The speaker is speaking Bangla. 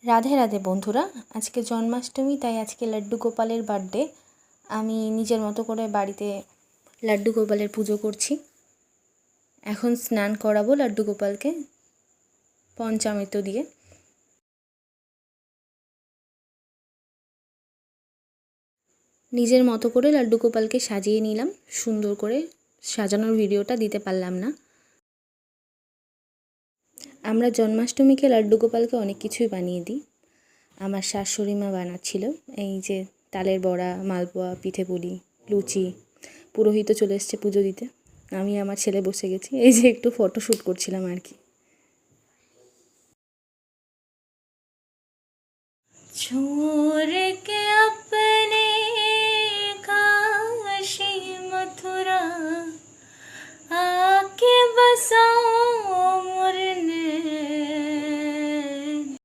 রাধে রাধে বন্ধুরা, আজকে জন্মাষ্টমী, তাই আজকে লাড্ডু গোপালের বার্থডে। আমি নিজের মতো করে বাড়িতে লাড্ডু গোপালের পুজো করছি। এখন স্নান করাবো লাড্ডু গোপালকে পঞ্চামৃত দিয়ে। নিজের মতো করে লাড্ডু গোপালকে সাজিয়ে নিলাম। সুন্দর করে সাজানোর ভিডিওটা দিতে পারলাম না। আমরা জন্মাষ্টমীকে লাড্ডু গোপালকে অনেক কিছুই বানিয়ে দিই। আমার শাশুড়ি মা বানাচ্ছিল এই যে তালের বড়া, মালপোয়া, পিঠে পুলি, লুচি। পুরোহিত চলে এসছে পুজো দিতে। আমি আমার ছেলে বসে গেছি, এই যে একটু ফটোশ্যুট করছিলাম আর কি। छोड़ के अपने काशी मथुरा आके बसा